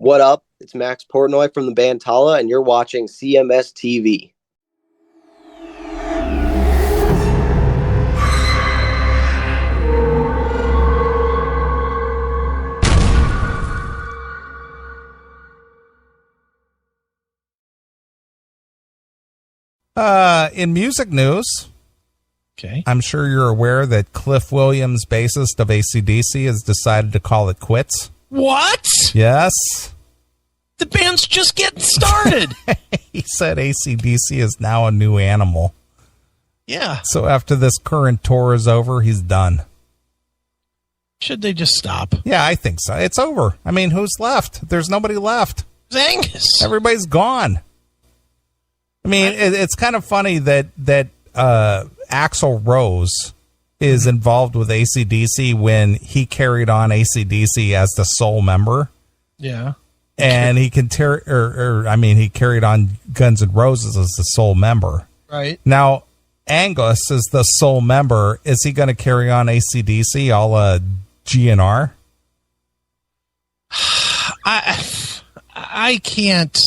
What up? It's Max Portnoy from the band Tala, and you're watching CMS TV. In music news, okay, I'm sure you're aware that Cliff Williams, bassist of AC/DC, has decided to call it quits. What? Yes. The band's just getting started. He said AC/DC is now a new animal. Yeah. So after this current tour is over, he's done. Should they just stop? Yeah, I think so. It's over. I mean, who's left? There's nobody left. It's Angus. Everybody's gone. I mean, it's kind of funny that Axl Rose is involved with AC/DC when he carried on AC/DC as the sole member. Yeah. And he can he carried on Guns N' Roses as the sole member. Right. Now, Angus is the sole member. Is he going to carry on AC/DC a la GNR? I can't.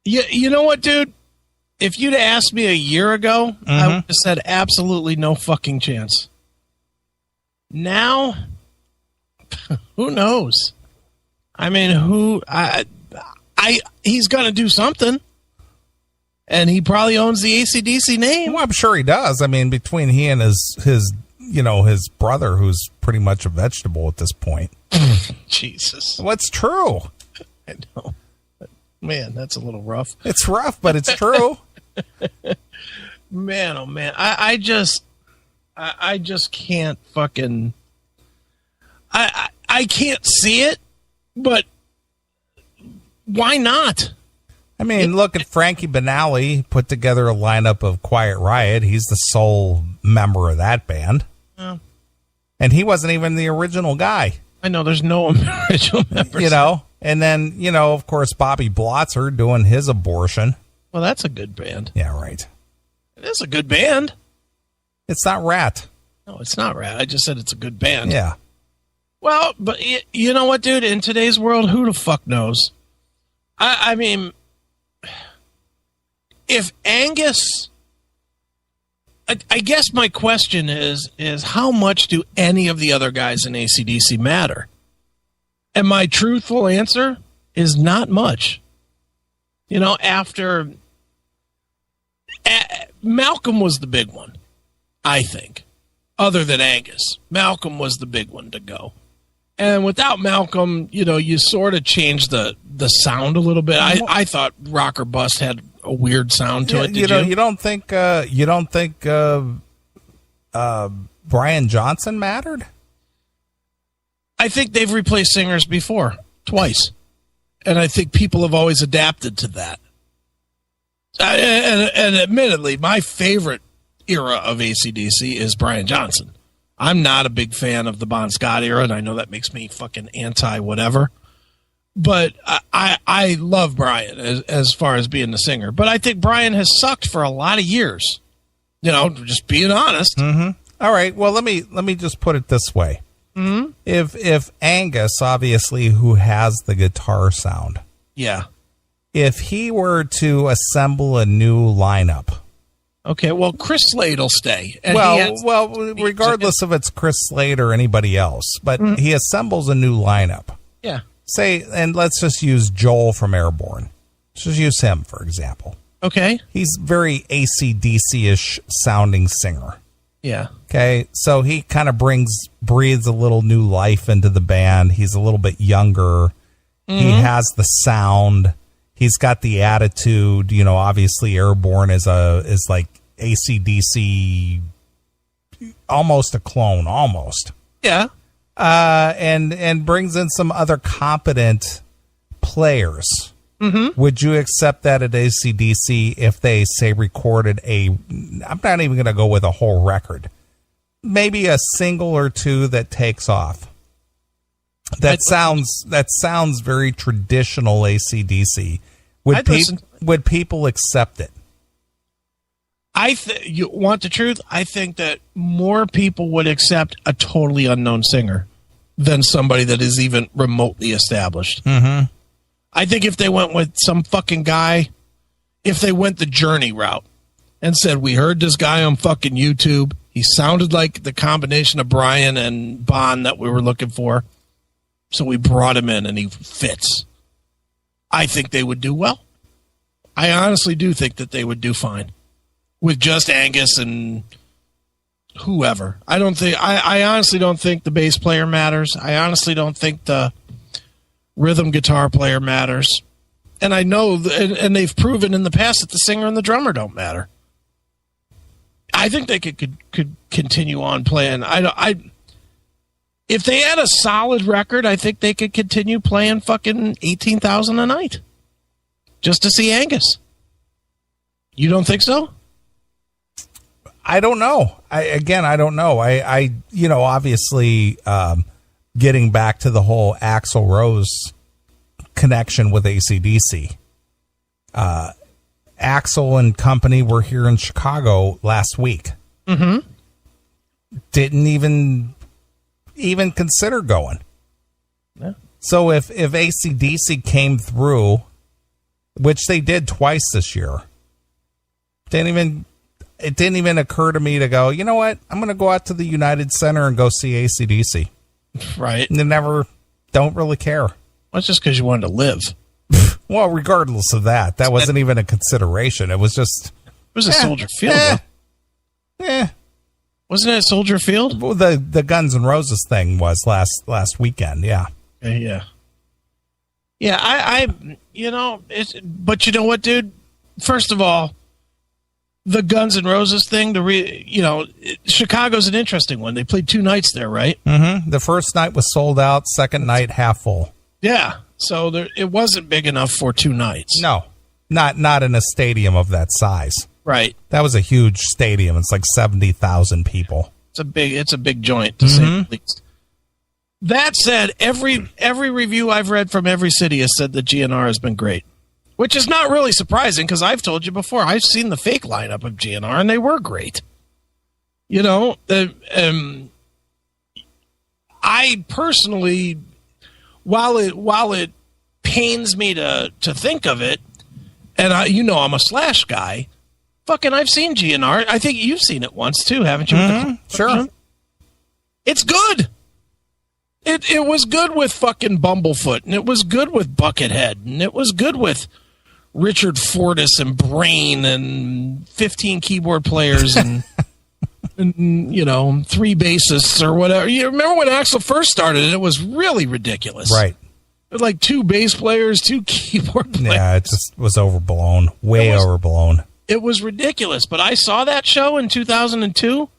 You know what, dude? If you'd asked me a year ago, I would have said absolutely no fucking chance. Now, who knows? I mean, he's going to do something. And he probably owns the AC/DC name. Well, I'm sure he does. I mean, between he and his brother, who's pretty much a vegetable at this point. Jesus. What's true? I know. Man, that's a little rough. It's rough, but it's true. Man, oh man. I just can't fucking I can't see it, but why not? I mean, look at Frankie Banali, put together a lineup of Quiet Riot. He's the sole member of that band. Oh. And he wasn't even the original guy. I know there's no original members. And then, of course, Bobby Blotzer doing his abortion. Well, that's a good band. Yeah, right. It is a good band. It's not Rat. No, it's not Rat. I just said it's a good band. Yeah. Well, but you know what, dude? In today's world, who the fuck knows? I mean, if Angus... I guess my question is how much do any of the other guys in AC/DC matter? And my truthful answer is not much. After Malcolm was the big one, I think, other than Angus. Malcolm was the big one to go. And without Malcolm, you sort of changed the sound a little bit. I thought Rock or Bust had a weird sound to it. You don't think Brian Johnson mattered? I think they've replaced singers before, twice. And I think people have always adapted to that. And admittedly, my favorite era of AC/DC is Brian Johnson. I'm not a big fan of the Bon Scott era, and I know that makes me fucking anti-whatever. But I love Brian as far as being the singer. But I think Brian has sucked for a lot of years. Just being honest. Mm-hmm. All right. Well, let me just put it this way. Mm-hmm. If Angus, obviously, who has the guitar sound, yeah, if he were to assemble a new lineup, okay, well, Chris Slade will stay. And regardless if it's Chris Slade or anybody else, but he assembles a new lineup. Yeah. Say, and let's just use Joel from Airborne. Let's just use him, for example. Okay. He's very AC/DC-ish sounding singer. Yeah. Okay, so he kind of breathes a little new life into the band. He's a little bit younger. Mm-hmm. He has the sound. He's got the attitude. Obviously Airborne is like AC/DC, almost a clone, almost. Yeah. And brings in some other competent players. Mm-hmm. Would you accept that at AC/DC if they, say, recorded I'm not even going to go with a whole record, maybe a single or two that takes off? That sounds very traditional AC/DC. Would people accept it? You want the truth? I think that more people would accept a totally unknown singer than somebody that is even remotely established. Mm-hmm. I think if they went with some fucking guy, if they went the Journey route and said, we heard this guy on fucking YouTube, he sounded like the combination of Brian and Bon that we were looking for, so we brought him in and he fits, I think they would do well. I honestly do think that they would do fine with just Angus and whoever. I honestly don't think the bass player matters. I honestly don't think the rhythm guitar player matters. And I know, and they've proven in the past that the singer and the drummer don't matter. I think they could continue on playing. If they had a solid record, I think they could continue playing fucking 18,000 a night just to see Angus. You don't think so? I don't know. I don't know. I obviously, getting back to the whole Axl Rose connection with AC/DC. Axl and company were here in Chicago last week. Mm-hmm. Didn't even consider going. Yeah. So if AC/DC came through, which they did twice this year, it didn't even occur to me to go, you know what? I'm going to go out to the United Center and go see AC/DC. Right. And don't really care. Well, it's just because you wanted to live. Well, regardless of that wasn't even a consideration. It was just... It was a Soldier Field. Wasn't it at Soldier Field? Well, the Guns N' Roses thing was last weekend, yeah. Yeah. Yeah, I but you know what, dude? First of all, the Guns N' Roses thing, Chicago's an interesting one. They played 2 nights there, right? Mm-hmm. The first night was sold out. Second night, half full. Yeah. So it wasn't big enough for 2 nights. No, not in a stadium of that size. Right. That was a huge stadium. It's like 70,000 people. It's a big joint, to say the least. That said, every review I've read from every city has said that GNR has been great. Which is not really surprising, because I've told you before, I've seen the fake lineup of GNR, and they were great. I personally, while it pains me to think of it, and I'm a Slash guy, fucking I've seen GNR. I think you've seen it once too, haven't you? Sure. It's good. It was good with fucking Bumblefoot, and it was good with Buckethead, and it was good with Richard Fortus and Brain and 15 keyboard players and, and 3 bassists or whatever. You remember when Axl first started, it was really ridiculous. Right. It was like 2 bass players, 2 keyboard players. Yeah, it just was overblown. Overblown. It was ridiculous, but I saw that show in 2002,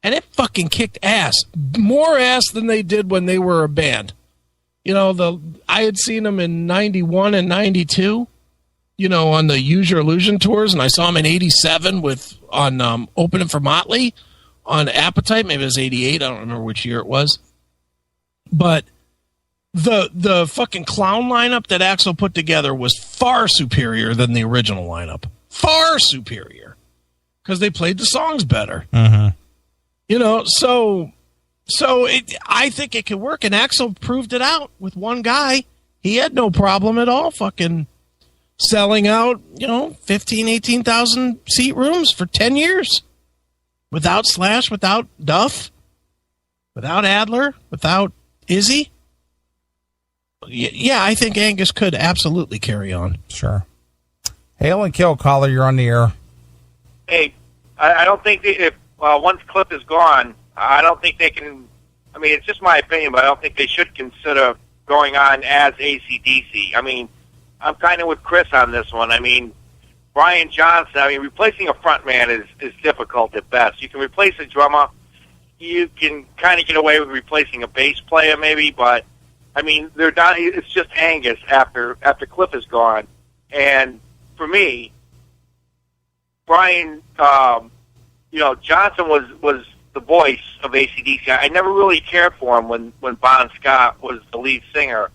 and it fucking kicked ass. More ass than they did when they were a band. I had seen them in 91 and 92. On the Use Your Illusion tours, and I saw him in 87 on opening for Motley on Appetite. Maybe it was 88. I don't remember which year it was. But the fucking clown lineup that Axl put together was far superior than the original lineup. Far superior. Because they played the songs better. Mm-hmm. I think it could work, and Axl proved it out with one guy. He had no problem at all fucking selling out, 15, 18,000 seat rooms for 10 years. Without Slash, without Duff, without Adler, without Izzy. Yeah, I think Angus could absolutely carry on. Sure. Hail and Kill, caller, you're on the air. Hey, I don't think once Cliff is gone, I don't think they can, it's just my opinion, but I don't think they should consider going on as AC/DC. I'm kind of with Chris on this one. Brian Johnson, replacing a frontman is difficult at best. You can replace a drummer. You can kind of get away with replacing a bass player maybe, but, they're not, it's just Angus after Cliff is gone. And for me, Brian, Johnson was the voice of AC/DC. I never really cared for him when Bon Scott was the lead singer.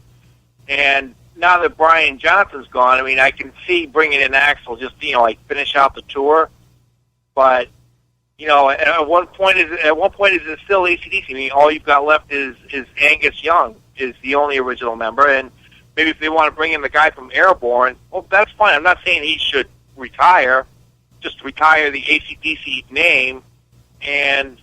And now that Brian Johnson's gone, I can see bringing in Axl just, finish out the tour. But at one point is it still AC/DC? I mean, all you've got left is Angus Young is the only original member, and maybe if they want to bring in the guy from Airborne, well, that's fine. I'm not saying he should retire. Just retire the AC/DC name and,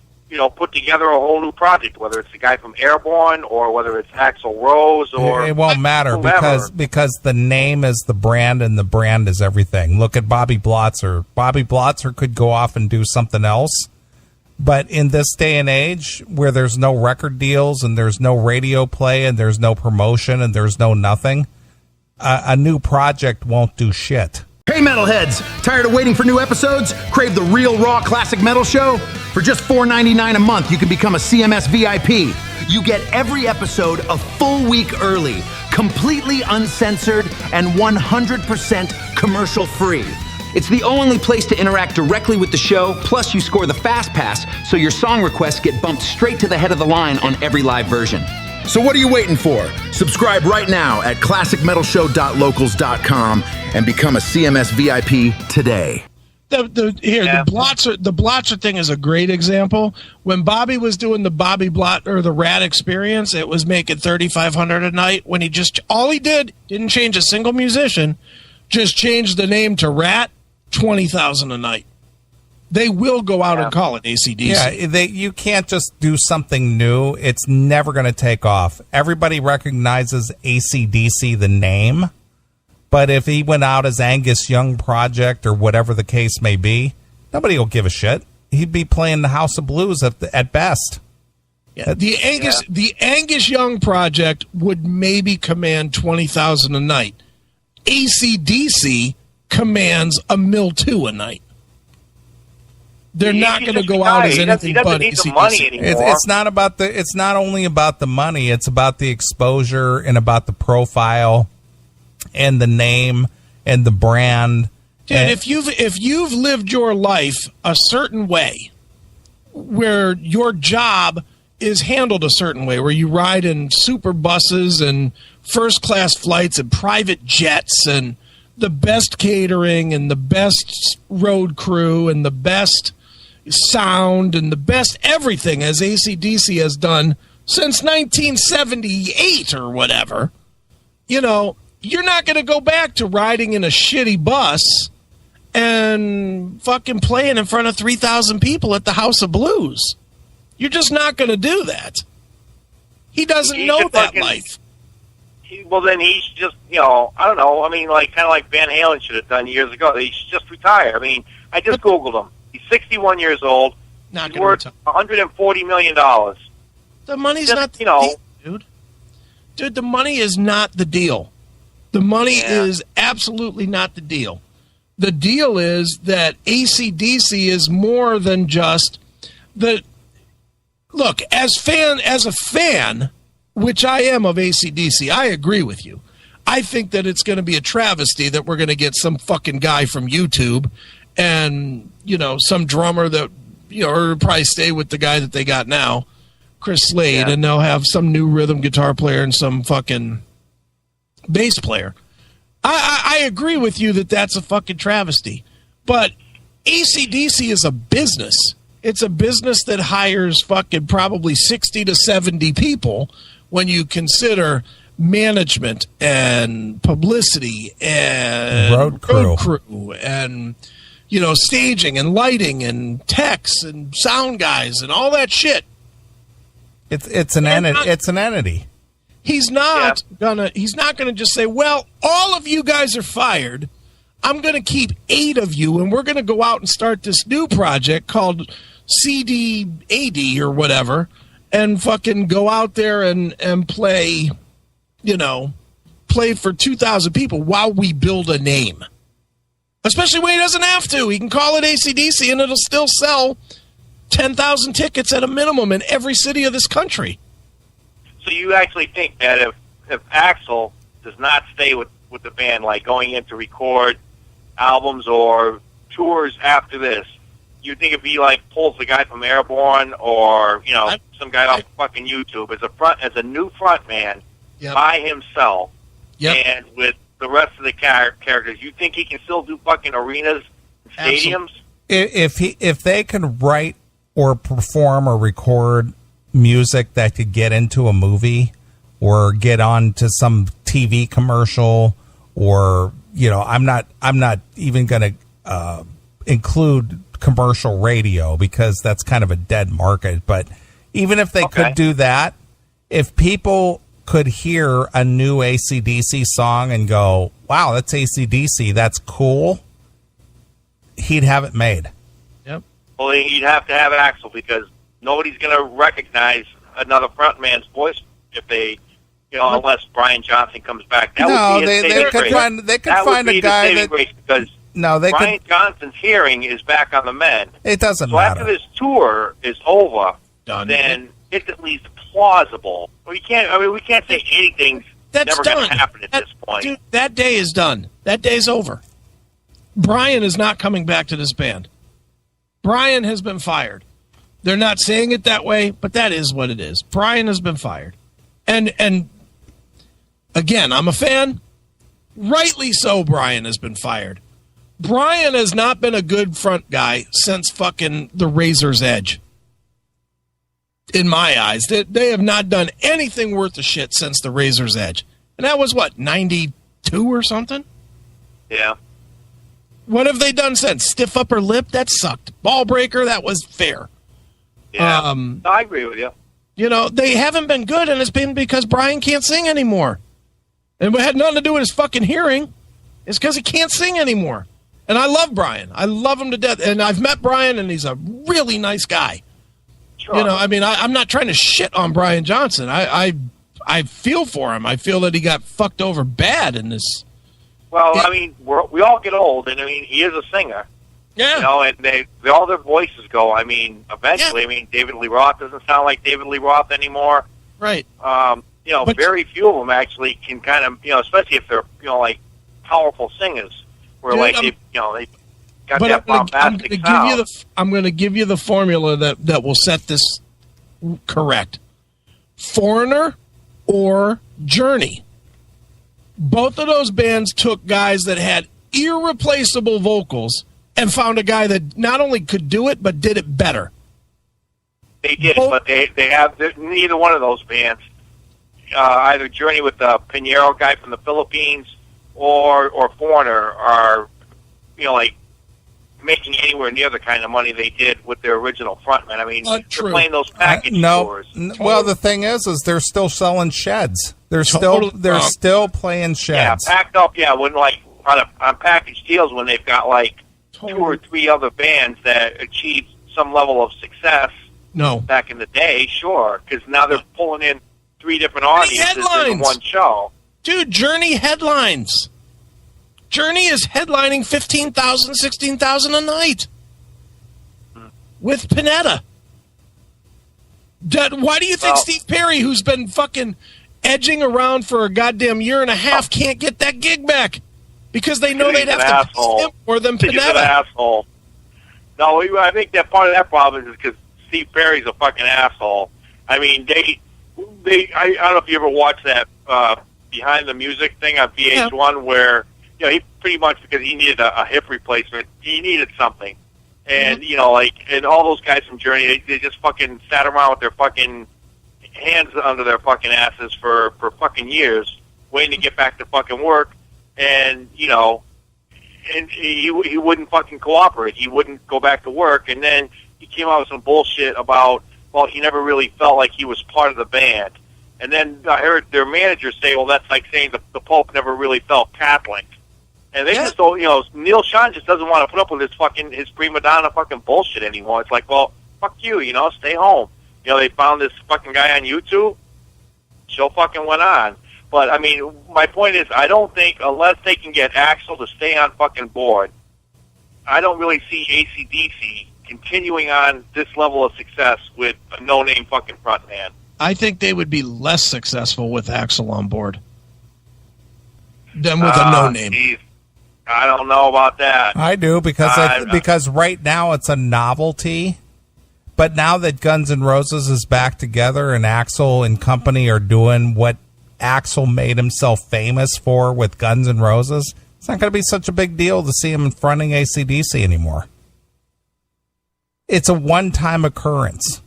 put together a whole new project, whether it's the guy from Airborne or whether it's Axl Rose or... It won't matter because the name is the brand and the brand is everything. Look at Bobby Blotzer. Bobby Blotzer could go off and do something else, but in this day and age where there's no record deals and there's no radio play and there's no promotion and there's no nothing, a new project won't do shit. Hey metalheads, tired of waiting for new episodes? Crave the real raw classic metal show? For just $4.99 a month, you can become a CMS VIP. You get every episode a full week early, completely uncensored, and 100% commercial free. It's the only place to interact directly with the show, plus you score the Fast Pass, so your song requests get bumped straight to the head of the line on every live version. So what are you waiting for? Subscribe right now at classicmetalshow.locals.com and become a CMS VIP today. The Blotzer thing is a great example. When Bobby was doing the Bobby Blot or the Rat Experience, it was making $3,500 a night. When all he did, didn't change a single musician, just changed the name to Rat, $20,000 a night. They will go out and call it AC/DC. Yeah, you can't just do something new. It's never going to take off. Everybody recognizes AC/DC, the name. But if he went out as Angus Young Project or whatever the case may be, nobody will give a shit. He'd be playing the House of Blues at best. Yeah, the Angus Young Project would maybe command $20,000 a night. AC/DC commands $1.2 million a night. They're not going to go out as anything but AC/DC. It's not about the. It's not only about the money. It's about the exposure and about the profile, and the name and the brand. Dude, if you've lived your life a certain way, where your job is handled a certain way, where you ride in super buses and first class flights and private jets and the best catering and the best road crew and the best sound and the best everything, as AC/DC has done since 1978 or whatever, you're not going to go back to riding in a shitty bus and fucking playing in front of 3,000 people at the House of Blues. You're just not going to do that. He doesn't know that life. Well, then he should just, I don't know. I mean, kind of like Van Halen should have done years ago. He should just retire. I mean, I just Googled him. He's 61 years old. He's worth $140 million. The money's not the deal, dude. Dude, the money is not the deal. The money is absolutely not the deal. The deal is that AC/DC is more than just the... Look, as a fan, which I am of AC/DC, I agree with you. I think that it's going to be a travesty that we're going to get some fucking guy from YouTube and, some drummer that, or probably stay with the guy that they got now, Chris Slade, and they'll have some new rhythm guitar player and some fucking bass player. I agree with you that that's a fucking travesty. But AC/DC is a business. It's a business that hires fucking probably 60 to 70 people when you consider management and publicity and road crew and staging and lighting and techs and sound guys and all that shit. It's an entity. He's not gonna just say, well, all of you guys are fired. I'm gonna keep 8 of you and we're gonna go out and start this new project called CDAD or whatever and fucking go out there and play, play for 2,000 people while we build a name. Especially when he doesn't have to. He can call it AC/DC and it'll still sell 10,000 tickets at a minimum in every city of this country. So you actually think that if Axl does not stay with the band, like going in to record albums or tours after this, you think if he pulls the guy from Airborne or some guy off fucking YouTube as a new front man by himself and with the rest of the characters, you think he can still do fucking arenas and stadiums? if they could write or perform or record music that could get into a movie or get on to some TV commercial, or I'm not even going to include commercial radio because that's kind of a dead market. But even if they could do that, if people could hear a new AC/DC song and go, wow, that's AC/DC, that's cool, he'd have it made. Yep. Well, you'd have to have Axl, because nobody's going to recognize another frontman's voice if they, unless Brian Johnson comes back. That would be they could find a guy that, because Brian Johnson's hearing is back on the mend. It doesn't so matter. After this tour is over, Done. Then it's at least plausible. We can't say anything's never going to happen at this point. Dude, that day is done. That day's over. Brian is not coming back to this band. Brian has been fired. They're not saying it that way, but that is what it is. Brian has been fired. And again, I'm a fan. Rightly so, Brian has been fired. Brian has not been a good front guy since fucking the Razor's Edge. In my eyes, they have not done anything worth a shit since the Razor's Edge. And that was, 92 or something? Yeah. What have they done since? Stiff Upper Lip? That sucked. Ball Breaker? That was fair. Yeah, I agree with you. They haven't been good, and it's been because Brian can't sing anymore. And it had nothing to do with his fucking hearing. It's because he can't sing anymore. And I love Brian. I love him to death. And I've met Brian, and he's a really nice guy. Sure. I'm not trying to shit on Brian Johnson. I feel for him. I feel that he got fucked over bad in this. Well, we all get old, and he is a singer. Yeah. And all their voices go. Eventually, David Lee Roth doesn't sound like David Lee Roth anymore. Right. But very few of them actually can kind of, especially if they're, like powerful singers, where they got that bombastic sound. I'm going to give you the formula that will set this correct. Foreigner or Journey. Both of those bands took guys that had irreplaceable vocals and found a guy that not only could do it, but did it better. They did, but they have neither one of those bands, either Journey with the Pinheiro guy from the Philippines or Foreigner, are, making anywhere near the kind of money they did with their original frontman. They're playing those package tours. Well, the thing is they're still selling sheds. They're still playing sheds. Yeah, packed up. Yeah, when on package deals, when they've got 2 or 3 other bands that achieved some level of success. No. Back in the day, sure, because now they're pulling in 3 different audiences in one show. Dude, Journey headlines. Journey is headlining 15,000, 16,000 a night with Panetta. Why do you think Steve Perry, who's been fucking edging around for a goddamn year and a half, can't get that gig back? Because they know they'd have to pay him more than Panetta. He's an asshole. No, I think that part of that problem is because Steve Perry's a fucking asshole. I don't know if you ever watched that Behind the Music thing on VH1 where, he pretty much, because he needed a hip replacement, he needed something. And, and all those guys from Journey, they just fucking sat around with their fucking hands under their fucking asses for fucking years, waiting to get back to fucking work. And, and he wouldn't fucking cooperate. He wouldn't go back to work. And then he came out with some bullshit about, he never really felt like he was part of the band. And then I heard their manager say, well, that's like saying the Pope never really felt Catholic. And they just don't, Neil Sean just doesn't want to put up with his prima donna fucking bullshit anymore. It's like, well, fuck you, stay home. They found this fucking guy on YouTube. Show fucking went on. But, my point is, I don't think, unless they can get Axl to stay on fucking board, I don't really see AC/DC continuing on this level of success with a no-name fucking frontman. I think they would be less successful with Axl on board than with a no-name. Geez. I don't know about that. I do, because right now it's a novelty. But now that Guns N' Roses is back together and Axl and company are doing what Axl made himself famous for with Guns N' Roses, it's not going to be such a big deal to see him fronting AC/DC anymore. it's a one-time occurrence.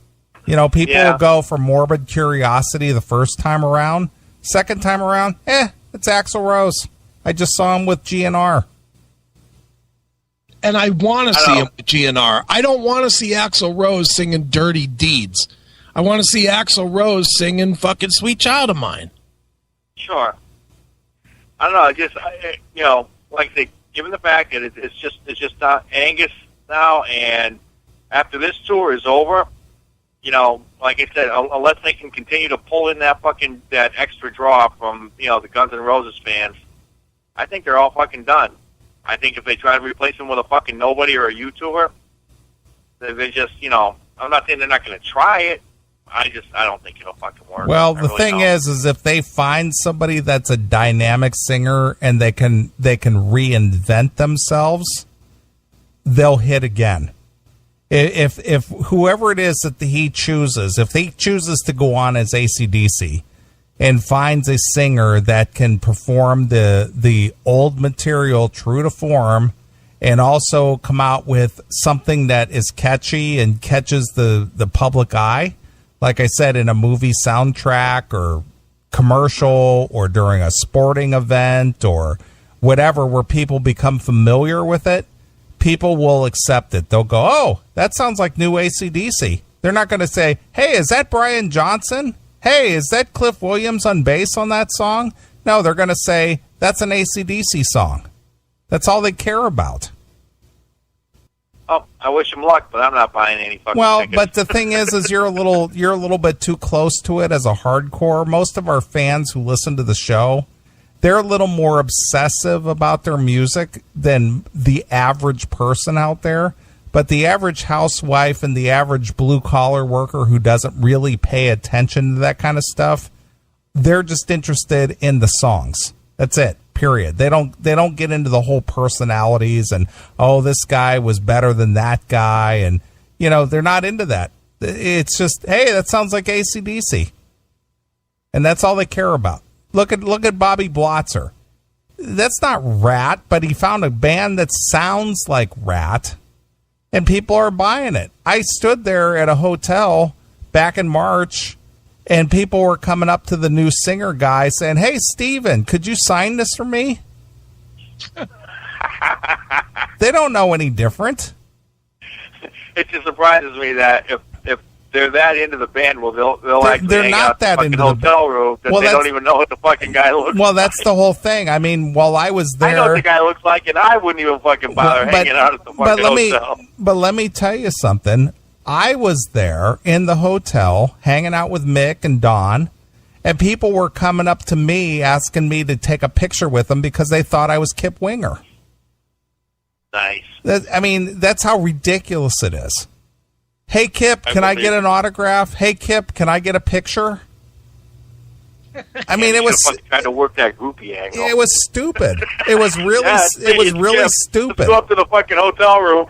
You know, people will go for morbid curiosity the first time around. Second time around, it's Axl Rose. I just saw him with GNR. And I want to see him with GNR. I don't want to see Axl Rose singing Dirty Deeds. I want to see Axl Rose singing fucking Sweet Child of Mine. Sure. I don't know. Just you know, like I say, given the fact that it's just not Angus now, and after this tour is over, you know, like I said, unless they can continue to pull in that extra draw from, you know, the Guns N' Roses fans, I think they're all fucking done. I think if they try to replace him with a fucking nobody or a YouTuber, they just, you know, I'm not saying they're not going to try it. I don't think it'll fucking work. Well, the thing is if they find somebody that's a dynamic singer and they can reinvent themselves, they'll hit again. If whoever it is that he chooses, if he chooses to go on as AC/DC and finds a singer that can perform the old material true to form and also come out with something that is catchy and catches the public eye, like I said, in a movie soundtrack or commercial or during a sporting event or whatever, where people become familiar with it, people will accept it. They'll go, oh, that sounds like new AC/DC. They're not going to say, hey, is that Brian Johnson? Hey, is that Cliff Williams on bass on that song? No, they're going to say, that's an AC/DC song. That's all they care about. Oh, I wish him luck, but I'm not buying any fucking tickets. But the thing is you're a little bit too close to it as a hardcore. Most of our fans who listen to the show, they're a little more obsessive about their music than the average person out there. But the average housewife and the average blue-collar worker who doesn't really pay attention to that kind of stuff, they're just interested in the songs. That's it, period. They don't get into the whole personalities and, oh, this guy was better than that guy. And, you know, they're not into that. It's just, hey, that sounds like AC/DC. And that's all they care about. Look at Bobby Blotzer. That's not Rat, but he found a band that sounds like Rat, and people are buying it. I stood there at a hotel back in March, and people were coming up to the new singer guy saying, hey, Steven, could you sign this for me? They don't know any different. It just surprises me that if they're that into the band, well, they'll actually hang out in the fucking hotel room that they don't even know what the fucking guy looks like. Well, that's the whole thing. I mean, while I was there, I know what the guy looks like, and I wouldn't even fucking bother hanging out at the fucking hotel. But let me tell you something. I was there in the hotel hanging out with Mick and Don, and people were coming up to me asking me to take a picture with them because they thought I was Kip Winger. Nice. I mean, that's how ridiculous it is. Hey, Kip, can I get an autograph? Hey, Kip, can I get a picture? I mean, it was trying to work that groupie angle. It was stupid. It was really stupid. Let's go up to the fucking hotel room.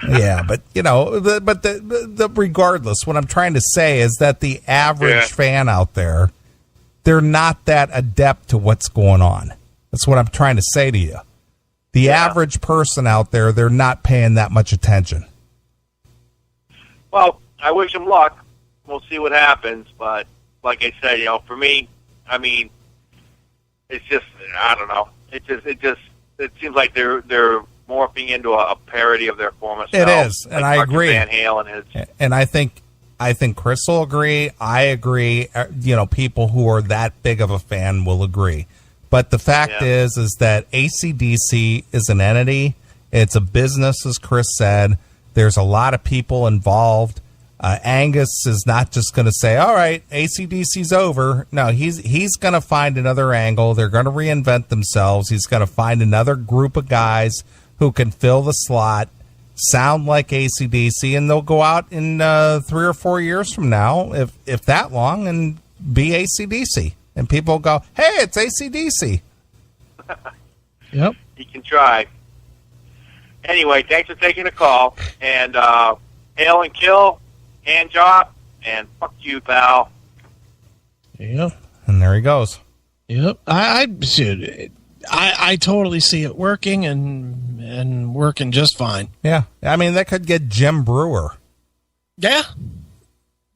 Yeah, but you know, the regardless, what I'm trying to say is that the average fan out there, they're not that adept to what's going on. That's what I'm trying to say to you. The average person out there, they're not paying that much attention. Well, I wish him luck. We'll see what happens, but like I said, you know, for me, I mean, it's just, I don't know. It seems like they're morphing into a parody of their former self. It is, and I agree. Van Halen is. And I think Chris will agree. I agree. You know, people who are that big of a fan will agree. But the fact is that AC/DC is an entity. It's a business, as Chris said. There's a lot of people involved. Angus is not just going to say, all right, AC/DC's over. No, he's going to find another angle. They're going to reinvent themselves. He's going to find another group of guys who can fill the slot, sound like AC/DC, and they'll go out in 3 or 4 years from now, if that long, and be AC/DC. And people go, hey, it's AC/DC. Yep. You can try. Anyway, thanks for taking the call. And hail and kill, hand job, and fuck you, pal. Yep. And there he goes. Yep. I totally see it working and working just fine. Yeah. I mean, that could get Jim Brewer. Yeah,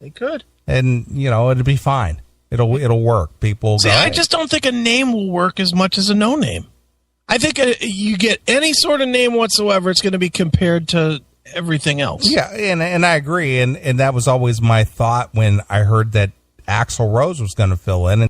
they could. And, it'd be fine. It'll work. People See, go, I just don't think a name will work as much as a no name. I think you get any sort of name whatsoever, it's going to be compared to everything else. Yeah, and I agree. And that was always my thought when I heard that Axl Rose was going to fill in.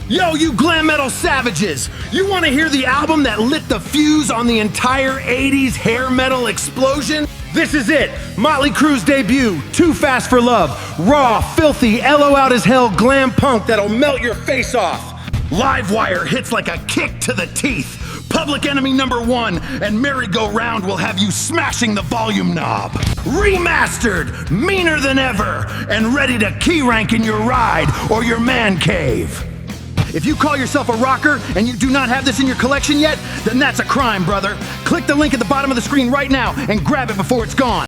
Yo, you glam metal savages! You want to hear the album that lit the fuse on the entire 80s hair metal explosion? This is it! Motley Crue's debut, Too Fast for Love. Raw, filthy, LO out as hell glam punk that'll melt your face off. Livewire hits like a kick to the teeth. Public Enemy #1 and Merry Go Round will have you smashing the volume knob. Remastered, meaner than ever, and ready to key rank in your ride or your man cave. If you call yourself a rocker and you do not have this in your collection yet, then that's a crime, brother. Click the link at the bottom of the screen right now and grab it before it's gone.